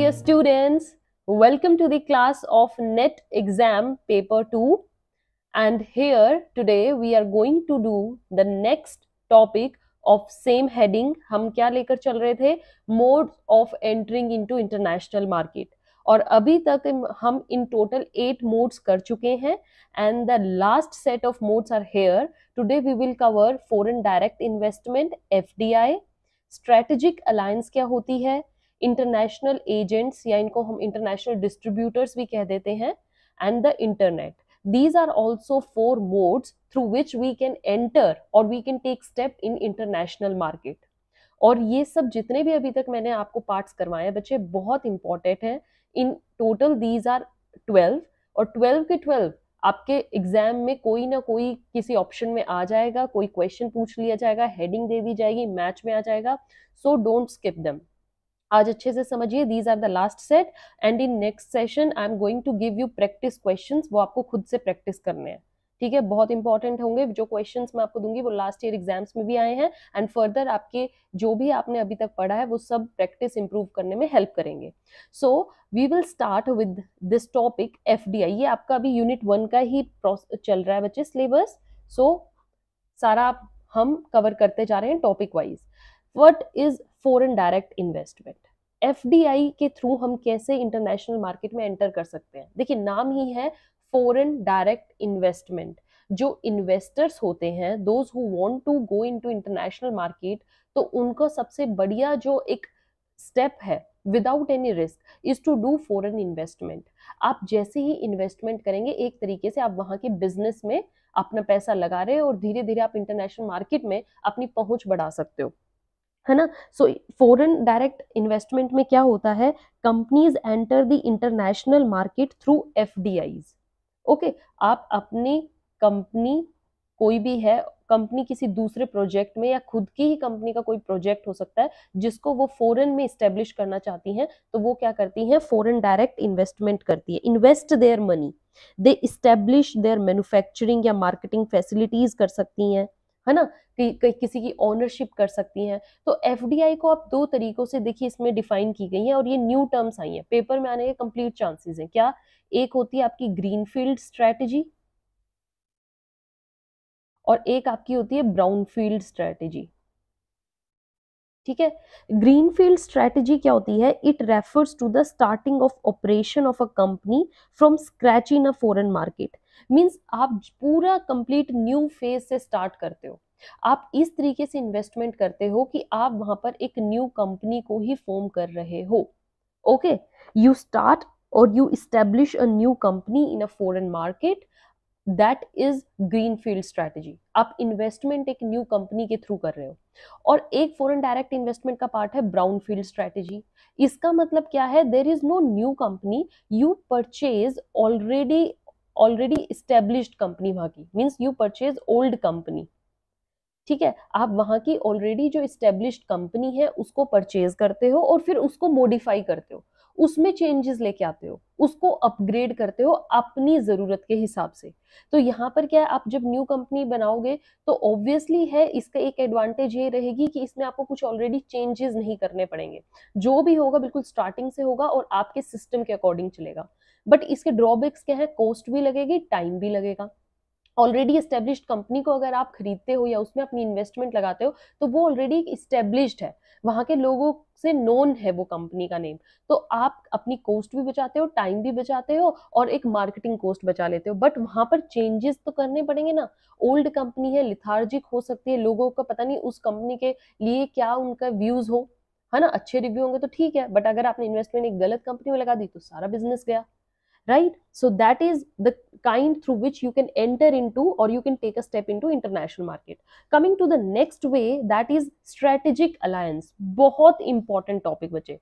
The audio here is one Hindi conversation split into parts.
dear students, welcome to the class of NET exam paper 2, and here today we are going to do the next topic of same heading. हम क्या लेकर चल रहे थे? Modes of entering into international market. और अभी तक हम in total 8 modes कर चुके हैं and the last set of modes are here. Today we will cover foreign direct investment FDI, strategic alliance क्या होती है, इंटरनेशनल एजेंट्स या इनको हम इंटरनेशनल डिस्ट्रीब्यूटर्स भी कह देते हैं, and the internet. These are also 4 modes through which we can enter or we can take step in international market. और ये सब जितने भी अभी तक मैंने आपको पार्ट्स करवाए हैं बच्चे बहुत इंपॉर्टेंट हैं. इन टोटल दीज आर 12 और 12 के 12 आपके एग्जाम में कोई ना कोई किसी ऑप्शन में आ जाएगा, कोई क्वेश्चन पूछ लिया जाएगा, हेडिंग दे दी जाएगी, मैच में आ जाएगा. So don't skip them. आज अच्छे से समझिए. These are the last set and in next session I am going to give you practice questions. वो आपको खुद से प्रैक्टिस करने हैं, ठीक है. बहुत इंपॉर्टेंट होंगे. जो क्वेश्चंस मैं आपको दूंगी वो लास्ट ईयर एग्जाम्स में भी आए हैं एंड फर्दर आपके जो भी आपने अभी तक पढ़ा है वो सब प्रैक्टिस इंप्रूव करने में हेल्प करेंगे. So we will start with this topic FDI. ये आपका अभी यूनिट 1 का ही चल रहा है बच्चे सिलेबस. सो सारा हम कवर करते जा रहे हैं topic wise. What is foreign direct investment? FDI के थ्रू हम कैसे इंटरनेशनल मार्केट में एंटर कर सकते हैं? देखिए नाम ही है फॉरेन डायरेक्ट इन्वेस्टमेंट. जो इन्वेस्टर्स होते हैं, those who want to go into international market, तो उनको सबसे बढ़िया जो एक स्टेप है without any risk is to do foreign investment. आप जैसे ही इन्वेस्टमेंट करेंगे एक तरीके से आप वहां के बिजनेस में अपना पैसा लगा रहे हो और धीरे धीरे आप इंटरनेशनल मार्केट में अपनी पहुंच बढ़ा सकते हो, है ना. सो फॉरेन डायरेक्ट इन्वेस्टमेंट में क्या होता है? Companies enter the international market through FDIs. Okay, आप अपनी कंपनी कोई भी है, कंपनी किसी दूसरे प्रोजेक्ट में या खुद की ही कंपनी का कोई प्रोजेक्ट हो सकता है जिसको वो फॉरेन में इस्टेब्लिश करना चाहती हैं, तो वो क्या करती हैं? फॉरेन डायरेक्ट इन्वेस्टमेंट करती है. Invest their money, they establish there manufacturing या मार्केटिंग फैसिलिटीज कर सकती हैं, है ना. किसी की ओनरशिप कर सकती हैं. तो एफडीआई को आप 2 तरीकों से देखिए इसमें डिफाइन की गई है और ये न्यू टर्म्स आई हैं, पेपर में आने के कंप्लीट चांसेस हैं. क्या? एक होती है आपकी ग्रीनफील्ड स्ट्रेटजी और एक आपकी होती है ब्राउनफील्ड स्ट्रेटजी. ठीक है. ग्रीनफील्ड स्ट्रेटजी क्या होती है? It refers to the starting of operation of a company from scratch in a foreign market. Means आप पूरा कंप्लीट न्यू फेज से स्टार्ट करते हो. आप इस तरीके से इन्वेस्टमेंट करते हो कि आप वहां पर एक न्यू कंपनी को ही फॉर्म कर रहे हो. ओके, यू स्टार्ट और you establish a new company in a foreign market. That is greenfield strategy. आप इन्वेस्टमेंट एक न्यू कंपनी के थ्रू कर रहे हो. और एक फॉरेन डायरेक्ट इन्वेस्टमेंट का पार्ट है ब्राउनफील्ड स्ट्रेटजी. इसका मतलब क्या है? There is no new company, you purchase already established company वहां की. Means you purchase old company. ठीक है, आप वहां की ऑलरेडी जो इस्टेब्लिश्ड कंपनी है उसको परचेज करते हो और फिर उसको मॉडिफाई करते हो, उसमें चेंजेस लेके आते हो, उसको अपग्रेड करते हो अपनी जरूरत के हिसाब से. तो यहाँ पर क्या है, आप जब न्यू कंपनी बनाओगे तो ऑब्वियसली है इसका एक एडवांटेज ये रहेगी कि इसमें आपको कुछ ऑलरेडी चेंजेस नहीं करने पड़ेंगे. जो भी होगा बिल्कुल स्टार्टिंग से होगा और आपके सिस्टम के अकॉर्डिंग चलेगा. बट इसके ड्रॉबैक्स क्या है? कॉस्ट भी लगेगी, टाइम भी लगेगा. ऑलरेडी एस्टेब्लिश्ड कंपनी को अगर आप खरीदते हो या उसमें अपनी इन्वेस्टमेंट लगाते हो तो वो ऑलरेडी इस्टेब्लिश्ड है, वहां के लोगों से नोन है वो कंपनी का नेम. तो आप अपनी कॉस्ट भी बचाते हो, टाइम भी बचाते हो और एक मार्केटिंग कॉस्ट बचा लेते हो. बट वहां पर चेंजेस तो करने पड़ेंगे ना. ओल्ड कंपनी है, लिथार्जिक हो सकती है, लोगों का पता नहीं उस कंपनी के लिए क्या उनका व्यूज हो, है ना. अच्छे रिव्यू होंगे तो ठीक है, बट अगर आपने इन्वेस्टमेंट एक गलत कंपनी में लगा दी तो सारा बिजनेस गया. Right, so that is the kind through which you can enter into or you can take a step into international market. Coming to the next way, that is strategic alliance. बहुत important topic बचे.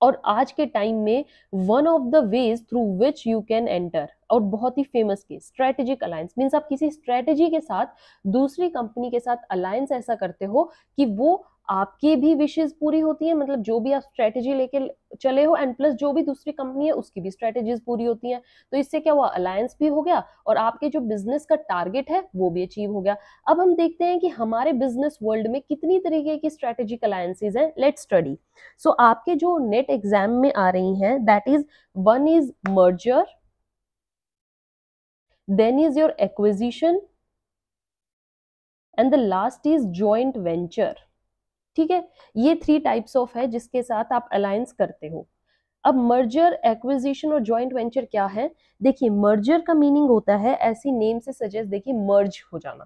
और आज के टाइम में one of the ways through which you can enter, और बहुत ही famous case, strategic alliance. Means आप किसी स्ट्रेटेजी के साथ दूसरी कंपनी के साथ अलायंस ऐसा करते हो कि वो आपकी भी विशेष पूरी होती है, मतलब जो भी आप स्ट्रेटेजी लेके चले हो, एंड प्लस जो भी दूसरी कंपनी है उसकी भी स्ट्रेटेजीज पूरी होती हैं। तो इससे क्या हुआ, अलायंस भी हो गया और आपके जो बिजनेस का टारगेट है वो भी अचीव हो गया। अब हम देखते हैं कि हमारे बिजनेस वर्ल्ड में कितनी तरीके की स्ट्रेटेजिक अलायंसेज हैं। Let's study. सो आपके जो नेट एग्जाम में आ रही हैं, that is one is merger, then is your acquisition, and the last is joint venture. ठीक है, ये 3 टाइप्स ऑफ है जिसके साथ आप अलायंस करते हो। अब मर्जर, एक्विजिशन और जॉइंट वेंचर क्या है? देखिए, मर्जर का मीनिंग होता है, ऐसी नेम से सजेस्ट, देखिए मर्ज हो जाना,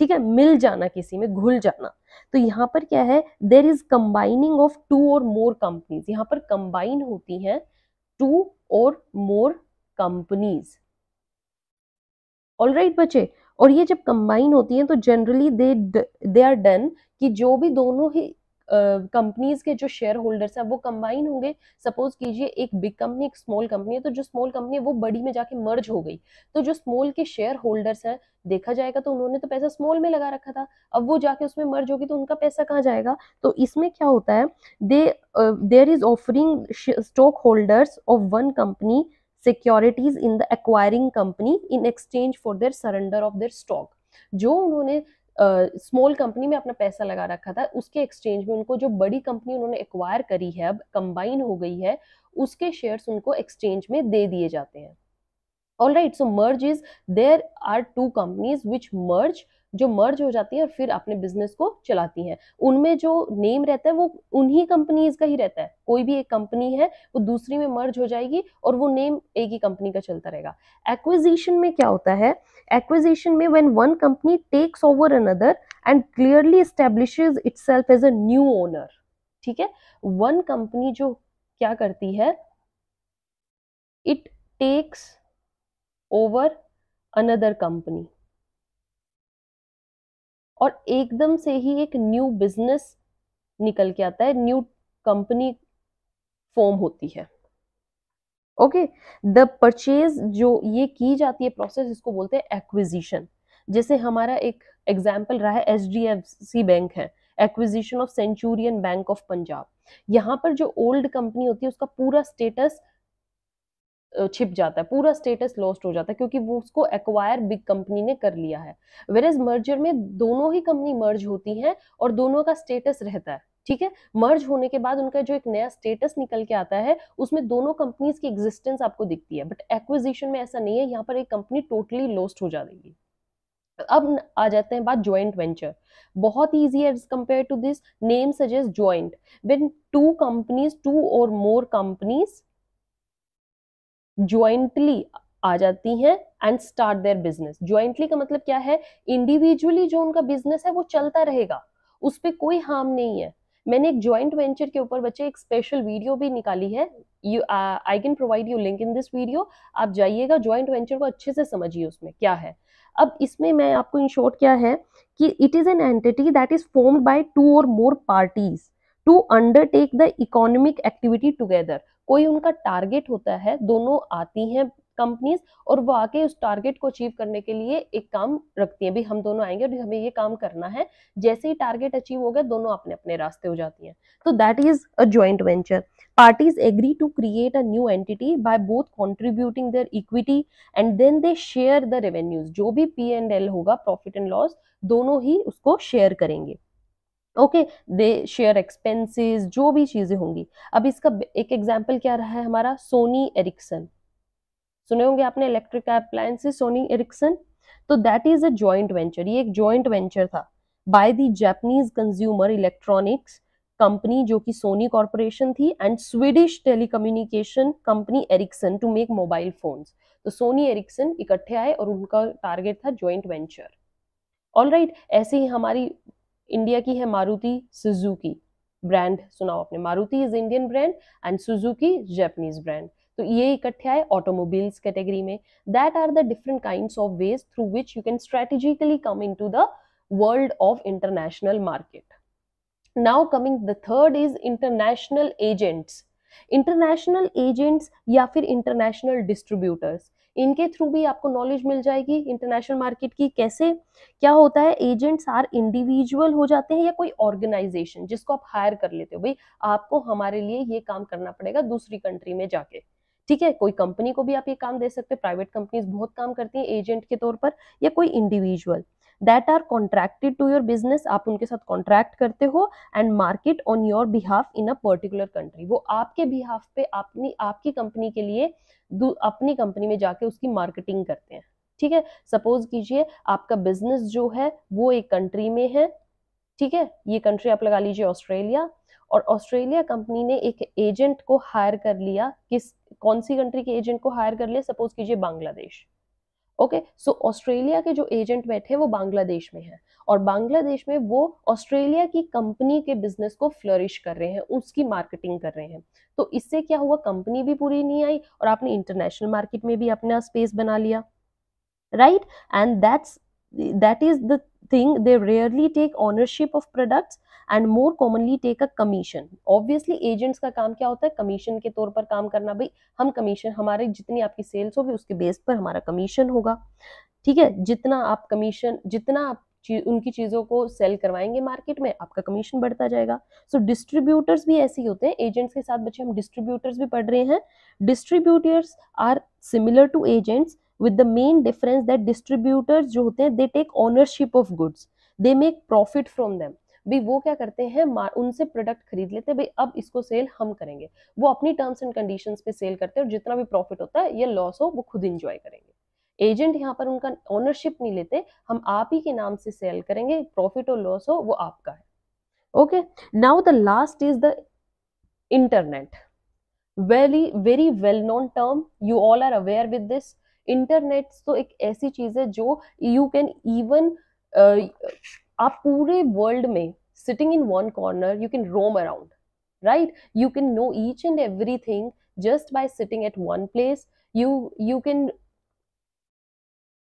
ठीक है, मिल जाना, किसी में घुल जाना। तो यहाँ पर क्या है, देर इज कंबाइनिंग ऑफ 2 और मोर कंपनीज। यहाँ पर कंबाइन होती हैं 2 और मोर कंपनीज। ऑलराइट बच्चे, और ये जब कंबाइन होती हैं तो जनरली दे आर डन कि जो भी दोनों ही कंपनीज के जो शेयर होल्डर्स हैं वो कंबाइन होंगे। सपोज कीजिए एक बिग कंपनी एक स्मॉल कंपनी है, तो जो स्मॉल कंपनी है वो बड़ी में जाके मर्ज हो गई, तो जो स्मॉल के शेयर होल्डर्स हैं, देखा जाएगा तो उन्होंने तो पैसा स्मॉल में लगा रखा था, अब वो जाके उसमें मर्ज होगी तो उनका पैसा कहाँ जाएगा? तो इसमें क्या होता है, they there is offering stockholders of one company securities in the acquiring company in exchange for their surrender of their stock. जो उन्होंने स्मॉल कंपनी में अपना पैसा लगा रखा था, उसके एक्सचेंज में उनको जो बड़ी कंपनी उन्होंने एक्वायर करी है, अब कंबाइन हो गई है, उसके शेयर्स उनको एक्सचेंज में दे दिए जाते हैं। Alright, so merge is, there are 2 companies which merge, जो मर्ज हो जाती है और फिर अपने बिजनेस को चलाती हैं। उनमें जो नेम रहता है वो उन्हीं कंपनीज का ही रहता है। कोई भी एक कंपनी है वो दूसरी में मर्ज हो जाएगी और वो नेम एक ही कंपनी का चलता रहेगा। एक्विजिशन में क्या होता है, एक्विजिशन में when one company takes over another and clearly establishes itself as a new owner. ठीक है, वन कंपनी जो क्या करती है, it takes over another company और एकदम से ही एक न्यू बिजनेस निकल के आता है, न्यू कंपनी फॉर्म होती है। ओके, द परचेज जो ये की जाती है प्रोसेस, इसको बोलते हैं एक्विजिशन। जैसे हमारा एक एग्जाम्पल रहा है HDFC बैंक है, acquisition of Centurion bank of Punjab. यहाँ पर जो ओल्ड कंपनी होती है उसका पूरा स्टेटस छिप जाता है, पूरा स्टेटस लॉस्ट हो जाता है, क्योंकि वो उसको एक्वायर बिग कंपनी ने कर लिया है। वेयर एज मर्जर में दोनों ही कंपनी मर्ज होती हैं और दोनों का स्टेटस रहता है। ठीक है, मर्ज होने के बाद उनका जो एक नया स्टेटस निकल के आता है उसमें दोनों कंपनीज की एग्जिस्टेंस आपको दिखती है, बट एक्विजिशन में ऐसा नहीं है, यहाँ पर एक कंपनी टोटली लॉस्ट हो जाएगी। अब आ जाते हैं बात ज्वाइंट वेंचर। बहुत ईजी है as compare to this, name suggest joint, when 2 companies, 2 और मोर कंपनीज ज्वाइंटली आ जाती हैं and start their business. Jointly का मतलब क्या है, इंडिविजुअली जो उनका बिजनेस है वो चलता रहेगा, उस पर कोई हार्म नहीं है। मैंने एक ज्वाइंट वेंचर के ऊपर बच्चे एक स्पेशल वीडियो भी निकाली है, you I can provide you link in this video, आप जाइएगा ज्वाइंट वेंचर को अच्छे से समझिए उसमें क्या है। अब इसमें मैं आपको इन शॉर्ट क्या है कि it is an entity that is formed by 2 और more parties to undertake the economic activity together. कोई उनका टारगेट होता है, दोनों आती हैं कंपनीज और वो आके उस टारगेट को अचीव करने के लिए एक काम रखती हैं, भी हम दोनों आएंगे और हमें ये काम करना है। जैसे ही टारगेट अचीव हो गया दोनों अपने अपने रास्ते हो जाती हैं, तो that is a joint venture. Parties agree to create a new entity by both contributing their equity and then they share the revenues. जो भी P&L होगा, प्रॉफिट एंड लॉस, दोनों ही उसको शेयर करेंगे। ओके, दे शेयर एक्सपेंसेस, जो भी चीजें होंगी। अब इसका एक एग्जांपल क्या रहा है हमारा, सोनी एरिक्सन। सुने होंगे आपने इलेक्ट्रिक अप्लायंसेस सोनी एरिक्सन, तो that is a joint venture. ये एक जॉइंट वेंचर था by the Japanese consumer electronics company जो कि सोनी कॉर्पोरेशन थी and Swedish telecommunication company Ericsson to make mobile phones. तो सोनी एरिक्सन इकट्ठे आए और उनका टारगेट था जॉइंट वेंचर। ऑलराइट, ऐसे ही हमारी इंडिया की है मारुति सुजुकी ब्रांड, सुनाओ आपने, Maruti is Indian brand and Suzuki Japanese brand. तो ये इकट्ठे आए ऑटोमोबाइल्स कैटेगरी में। That are the different kinds of ways through which you can strategically come into the world of international market. Now coming the third is international agents. इंटरनेशनल एजेंट्स या फिर इंटरनेशनल डिस्ट्रीब्यूटर्स। इनके थ्रू भी आपको नॉलेज मिल जाएगी इंटरनेशनल मार्केट की। कैसे, क्या होता है, एजेंट्स आर इंडिविजुअल हो जाते हैं या कोई ऑर्गेनाइजेशन जिसको आप हायर कर लेते हो, भाई आपको हमारे लिए ये काम करना पड़ेगा दूसरी कंट्री में जाके, ठीक है। कोई कंपनी को भी आप ये काम दे सकते हैं, प्राइवेट कंपनीज बहुत काम करती हैं एजेंट के तौर पर, या कोई individual that are contracted to your business, आप उनके साथ कॉन्ट्रैक्ट करते हो and market on your behalf in a particular country, वो आपके बिहाफ पे अपनी आपकी कंपनी के लिए अपनी कंपनी में जाके उसकी मार्केटिंग करते हैं, ठीक है। सपोज कीजिए आपका बिजनेस जो है वो एक कंट्री में है, ठीक है, ये कंट्री आप लगा लीजिए ऑस्ट्रेलिया, और ऑस्ट्रेलिया कंपनी ने एक एजेंट को हायर कर लिया, किस कौन सी कंट्री के एजेंट को हायर कर लिया, सपोज कीजिए बांग्लादेश। ओके, सो ऑस्ट्रेलिया के जो एजेंट बैठे वो बांग्लादेश में है, और बांग्लादेश में वो ऑस्ट्रेलिया की कंपनी के बिजनेस को फ्लरिश कर रहे हैं, उसकी मार्केटिंग कर रहे हैं। तो इससे क्या हुआ, कंपनी भी पूरी नहीं आई और आपने इंटरनेशनल मार्केट में भी अपना स्पेस बना लिया, right. And that is the thing, they rarely take ownership of products and more commonly take a commission. Obviously agents का काम क्या होता है, कमीशन के तौर पर काम करना, भाई हम कमीशन, हमारे जितनी आपकी सेल्स होगी उसके बेस पर हमारा कमीशन होगा, ठीक है। जितना आप कमीशन, जितना आप उनकी चीजों को सेल करवाएंगे मार्केट में, आपका कमीशन बढ़ता जाएगा। सो डिस्ट्रीब्यूटर्स भी ऐसे ही होते हैं, एजेंट्स के साथ बच्चे हम डिस्ट्रीब्यूटर्स भी पढ़ रहे हैं। Distributors are similar to agents with the main difference that distributors जो होते हैं they take ownership of goods, they make profit from them। भाई वो क्या करते हैं, उनसे प्रोडक्ट खरीद लेते हैं, भाई अब इसको सेल हम करेंगे, वो अपनी टर्म्स एंड कंडीशंस पे सेल करते हैं, और जितना भी प्रॉफिट होता है या लॉस हो वो खुद इंजॉय करेंगे। एजेंट यहाँ पर उनका ओनरशिप नहीं लेते, हम आप ही के नाम से सेल करेंगे, प्रॉफिट और लॉस हो वो आपका है। Okay, now the last is the internet, very very well known term, you all are aware with this. Internet तो एक ऐसी चीज है जो यू कैन इवन, आप पूरे वर्ल्ड में sitting in one corner you can roam around, right, you can know each and everything just by sitting at one place, you can,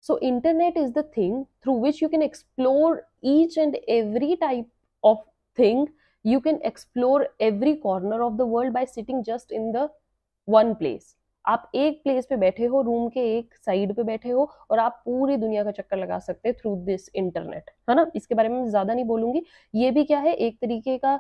so internet is the thing through which you can explore each and every type of thing, you can explore every corner of the world by sitting just in the one place। आप एक प्लेस पे बैठे हो, रूम के एक साइड पे बैठे हो, और आप पूरी दुनिया का चक्कर लगा सकते हैं थ्रू दिस इंटरनेट, है ना। इसके बारे में मैं ज्यादा नहीं बोलूंगी, ये भी क्या है, एक तरीके का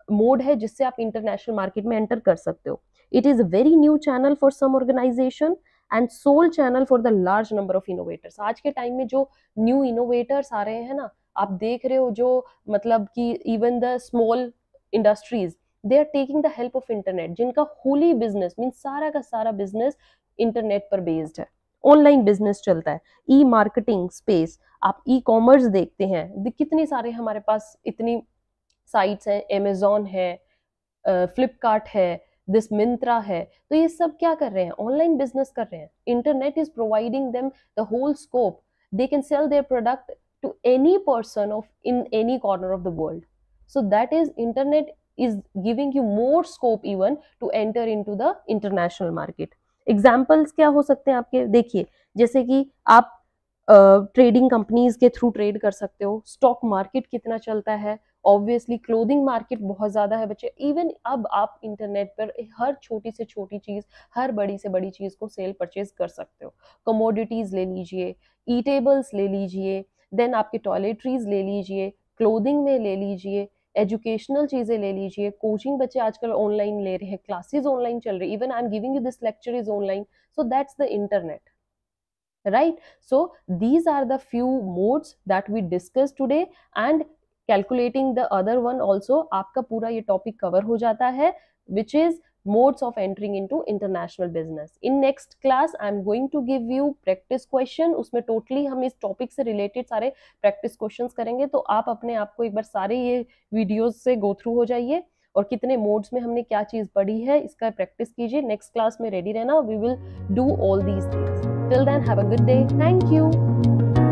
मोड है जिससे आप इंटरनेशनल मार्केट में एंटर कर सकते हो। It is a very new channel for some organisation and sole channel for the large number of innovators. आज के टाइम में जो न्यू इनोवेटर्स आ रहे हैं ना, आप देख रहे हो, जो मतलब कि even the small industries they are taking the help of internet, जिनका होली बिजनेस मीन सारा का सारा बिजनेस इंटरनेट पर बेस्ड है, ऑनलाइन बिजनेस चलता है। ई मार्केटिंग स्पेस, आप ई कॉमर्स देखते हैं, कितनी सारे हमारे पास इतनी साइट्स हैं, अमेजोन है, फ्लिपकार्ट है, दिस मिंत्रा है, तो ये सब क्या कर रहे हैं, ऑनलाइन बिजनेस कर रहे हैं। Internet is providing them the whole scope, they can sell their product to any person of in any corner of the world. So that is internet is giving you more scope even to enter into the international market। Examples क्या हो सकते हैं आपके, देखिए जैसे कि आप ट्रेडिंग कंपनीज के थ्रू ट्रेड कर सकते हो, स्टॉक मार्केट कितना चलता है, ऑब्वियसली क्लोथिंग मार्केट बहुत ज्यादा है बच्चे, इवन अब आप इंटरनेट पर हर छोटी से छोटी चीज, हर बड़ी से बड़ी चीज को सेल परचेज कर सकते हो। कमोडिटीज ले लीजिए, ईटेबल्स ले लीजिए, देन आपके टॉयलेटरीज ले लीजिए, क्लोथिंग में ले लीजिए, एजुकेशनल चीजें ले लीजिए, कोचिंग बच्चे आजकल ऑनलाइन ले रहे हैं, क्लासेस ऑनलाइन चल रही है, even I am giving you this lecture is online, so that's the internet, right? So these are the few modes that we discussed today, and calculating the other one also आपका पूरा ये topic cover हो जाता है, which is modes of entering into international business। In next class I am going to give you practice question, उसमें totally हम इस topic से related सारे practice questions करेंगे, तो आप अपने आप को एक बार सारे ये videos से go through हो जाइए, और कितने मोड्स में हमने क्या चीज पढ़ी है इसका प्रैक्टिस कीजिए। नेक्स्ट क्लास में रेडी रहना, we will do all these things. Till then have a good day, thank you.